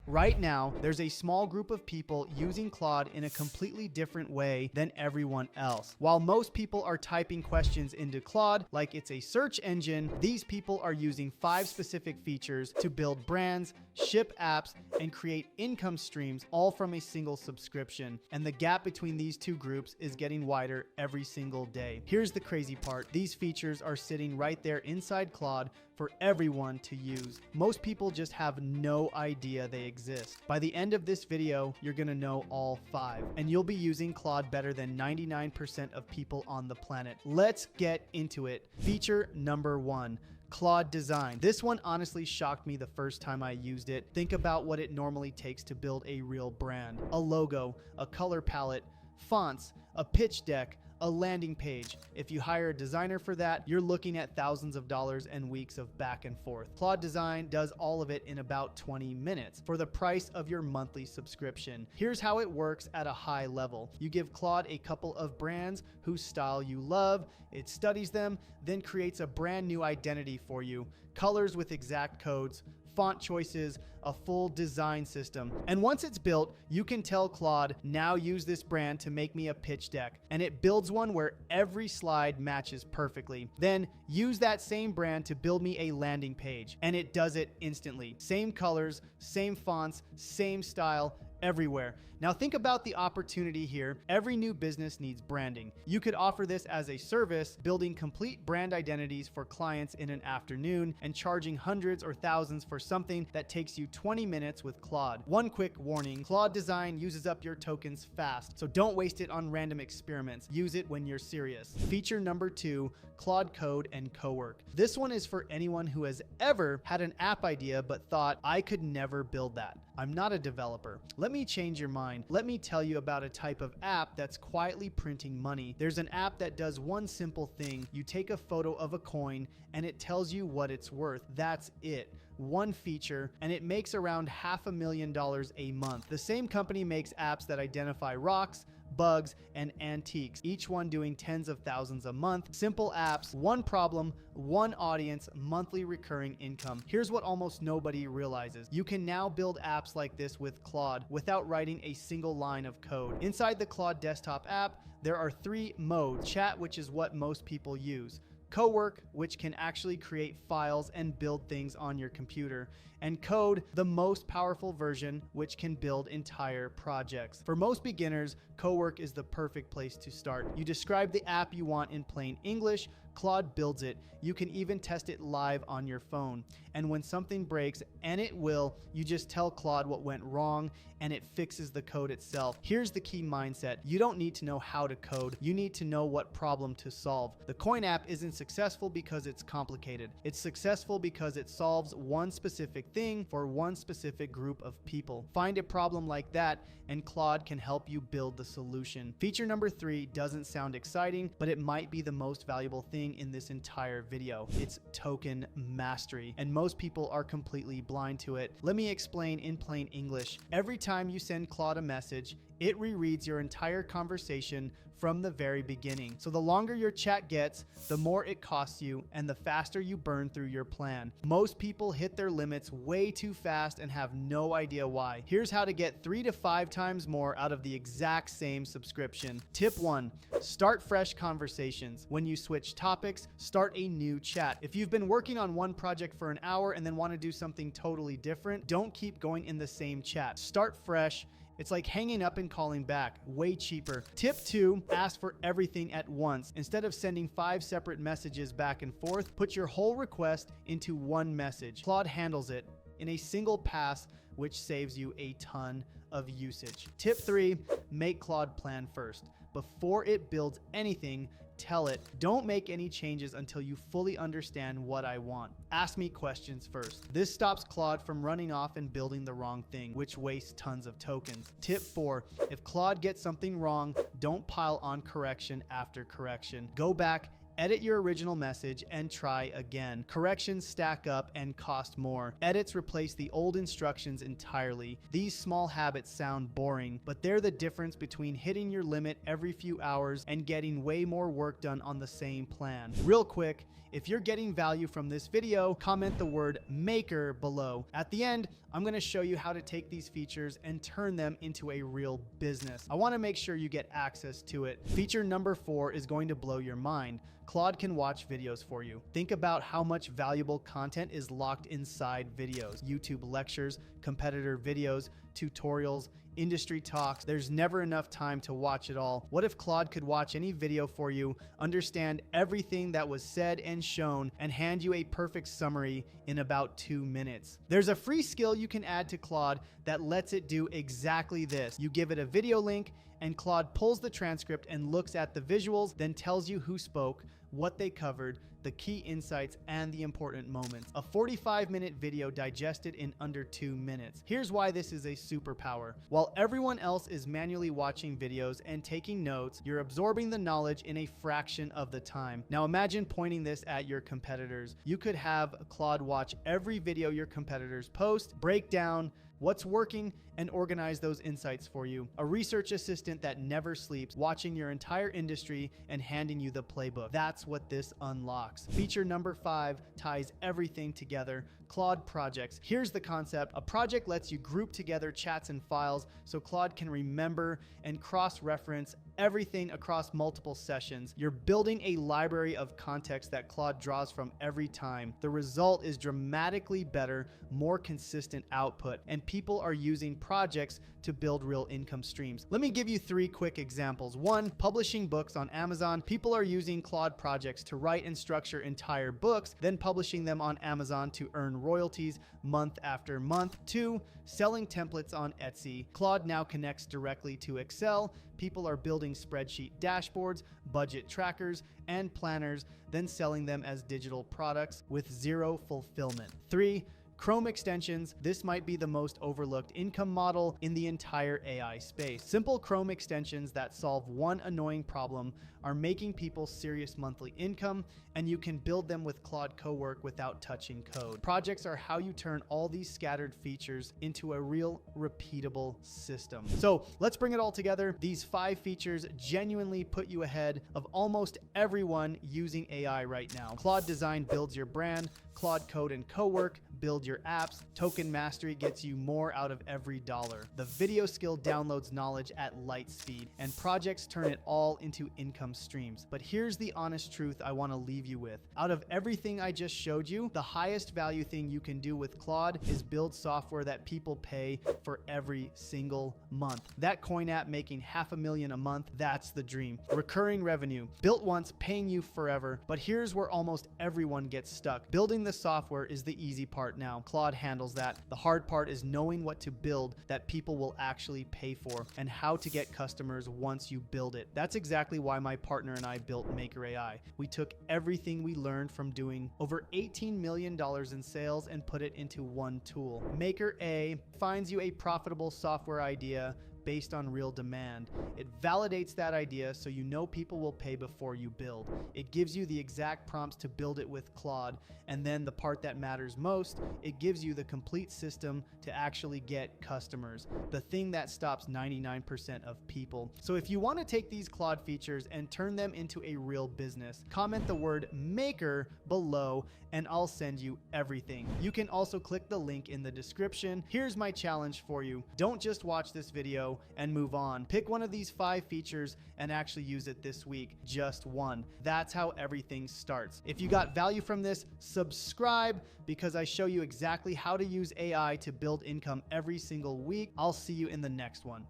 Right now, there's a small group of people using Claude in a completely different way than everyone else. While most people are typing questions into Claude like it's a search engine, these people are using 5 specific features to build brands, ship apps, and create income streams, all from a single subscription. And the gap between these two groups is getting wider every single day. Here's the crazy part. These features are sitting right there inside Claude for everyone to use. Most people just have no idea they exist. By the end of this video, you're gonna know all 5, and you'll be using Claude better than 99% of people on the planet. Let's get into it. Feature number 1. Claude Design. This one honestly shocked me the first time I used it. Think about what it normally takes to build a real brand. A logo, a color palette, fonts, a pitch deck, a landing page. If you hire a designer for that, you're looking at thousands of dollars and weeks of back and forth. Claude Design does all of it in about 20 minutes for the price of your monthly subscription. Here's how it works at a high level. You give Claude a couple of brands whose style you love, it studies them, then creates a brand new identity for you, colors with exact codes, font choices, a full design system. And once it's built, you can tell Claude, now use this brand to make me a pitch deck. And it builds one where every slide matches perfectly. Then use that same brand to build me a landing page. And it does it instantly. Same colors, same fonts, same style, everywhere. Now think about the opportunity here. Every new business needs branding. You could offer this as a service, building complete brand identities for clients in an afternoon and charging hundreds or thousands for something that takes you 20 minutes with Claude. One quick warning, Claude Design uses up your tokens fast, so don't waste it on random experiments. Use it when you're serious. Feature number 2, Claude Code and Co-work. This one is for anyone who has ever had an app idea but thought, I could never build that. I'm not a developer. Let me change your mind. Let me tell you about a type of app that's quietly printing money. There's an app that does one simple thing. You take a photo of a coin and it tells you what it's worth. That's it. One feature, and it makes around $500,000 a month. The same company makes apps that identify rocks, bugs, and antiques, each one doing tens of thousands a month. Simple apps, one problem, one audience, monthly recurring income. Here's what almost nobody realizes. You can now build apps like this with Claude without writing a single line of code. Inside the Claude desktop app, there are 3 modes. Chat, which is what most people use. Co-work, which can actually create files and build things on your computer. And code, the most powerful version, which can build entire projects. For most beginners, Co-work is the perfect place to start. You describe the app you want in plain English, Claude builds it. You can even test it live on your phone. And when something breaks, and it will, you just tell Claude what went wrong and it fixes the code itself. Here's the key mindset. You don't need to know how to code. You need to know what problem to solve. The Coin app isn't successful because it's complicated. It's successful because it solves one specific thing for one specific group of people. Find a problem like that and Claude can help you build the solution. Feature number 3 doesn't sound exciting, but it might be the most valuable thing in this entire video. It's token mastery, and most people are completely blind to it. Let me explain in plain English. Every time you send Claude a message, it rereads your entire conversation from the very beginning. So the longer your chat gets, the more it costs you and the faster you burn through your plan. Most people hit their limits way too fast and have no idea why. Here's how to get 3 to 5 times more out of the exact same subscription. Tip 1, start fresh conversations. When you switch topics, start a new chat. If you've been working on one project for an hour and then want to do something totally different, don't keep going in the same chat. Start fresh. It's like hanging up and calling back, way cheaper. Tip 2, ask for everything at once. Instead of sending 5 separate messages back and forth, put your whole request into one message. Claude handles it in a single pass, which saves you a ton of usage. Tip 3, make Claude plan first. Before it builds anything, tell it, don't make any changes until you fully understand what I want. Ask me questions first. This stops Claude from running off and building the wrong thing, which wastes tons of tokens. Tip 4, if Claude gets something wrong, don't pile on correction after correction. Go back Edit your original message and try again. Corrections stack up and cost more. Edits replace the old instructions entirely. These small habits sound boring, but they're the difference between hitting your limit every few hours and getting way more work done on the same plan. Real quick, if you're getting value from this video, comment the word maker below. At the end, I'm going to show you how to take these features and turn them into a real business. I want to make sure you get access to it. Feature number 4 is going to blow your mind. Claude can watch videos for you. Think about how much valuable content is locked inside videos. YouTube lectures, competitor videos, tutorials, industry talks. There's never enough time to watch it all. What if Claude could watch any video for you, understand everything that was said and shown, and hand you a perfect summary in about 2 minutes? There's a free skill you can add to Claude that lets it do exactly this. You give it a video link, and Claude pulls the transcript and looks at the visuals, then tells you who spoke, what they covered, the key insights, and the important moments. A 45-minute video digested in under 2 minutes. Here's why this is a superpower. While everyone else is manually watching videos and taking notes, you're absorbing the knowledge in a fraction of the time. Now imagine pointing this at your competitors. You could have Claude watch every video your competitors post, break down what's working, and organize those insights for you. A research assistant that never sleeps, watching your entire industry and handing you the playbook. That's what this unlocks. Feature number 5 ties everything together. Claude Projects. Here's the concept. A project lets you group together chats and files so Claude can remember and cross-reference everything across multiple sessions. You're building a library of context that Claude draws from every time. The result is dramatically better, more consistent output, and people are using projects to build real income streams. Let me give you 3 quick examples. 1, publishing books on Amazon. People are using Claude Projects to write and structure entire books, then publishing them on Amazon to earn royalties month after month. 2, selling templates on Etsy. Claude now connects directly to Excel. People are building spreadsheet dashboards, budget trackers, and planners, then selling them as digital products with zero fulfillment. 3, Chrome extensions. This might be the most overlooked income model in the entire AI space. Simple Chrome extensions that solve one annoying problem are making people serious monthly income, and you can build them with Claude Co-work without touching code. Projects are how you turn all these scattered features into a real repeatable system. So let's bring it all together. These 5 features genuinely put you ahead of almost everyone using AI right now. Claude Design builds your brand. Claude Code and Co-work build your apps. Token Mastery gets you more out of every dollar. The video skill downloads knowledge at light speed, and projects turn it all into income streams. But here's the honest truth I want to leave you with. Out of everything I just showed you, the highest value thing you can do with Claude is build software that people pay for every single month. That coin app making $500,000 a month, that's the dream. Recurring revenue, built once, paying you forever. But here's where almost everyone gets stuck. Building the software is the easy part now. Claude handles that. The hard part is knowing what to build that people will actually pay for and how to get customers once you build it. That's exactly why my partner and I built Maker AI. We took everything we learned from doing over $18 million in sales and put it into one tool. Maker AI finds you a profitable software idea based on real demand. It validates that idea so you know people will pay before you build. It gives you the exact prompts to build it with Claude, and then the part that matters most, it gives you the complete system to actually get customers, the thing that stops 99% of people. So if you want to take these Claude features and turn them into a real business, comment the word maker below and I'll send you everything. You can also click the link in the description. Here's my challenge for you. Don't just watch this video and move on. Pick one of these 5 features and actually use it this week. Just one. That's how everything starts. If you got value from this, subscribe because I show you exactly how to use AI to build income every single week. I'll see you in the next one.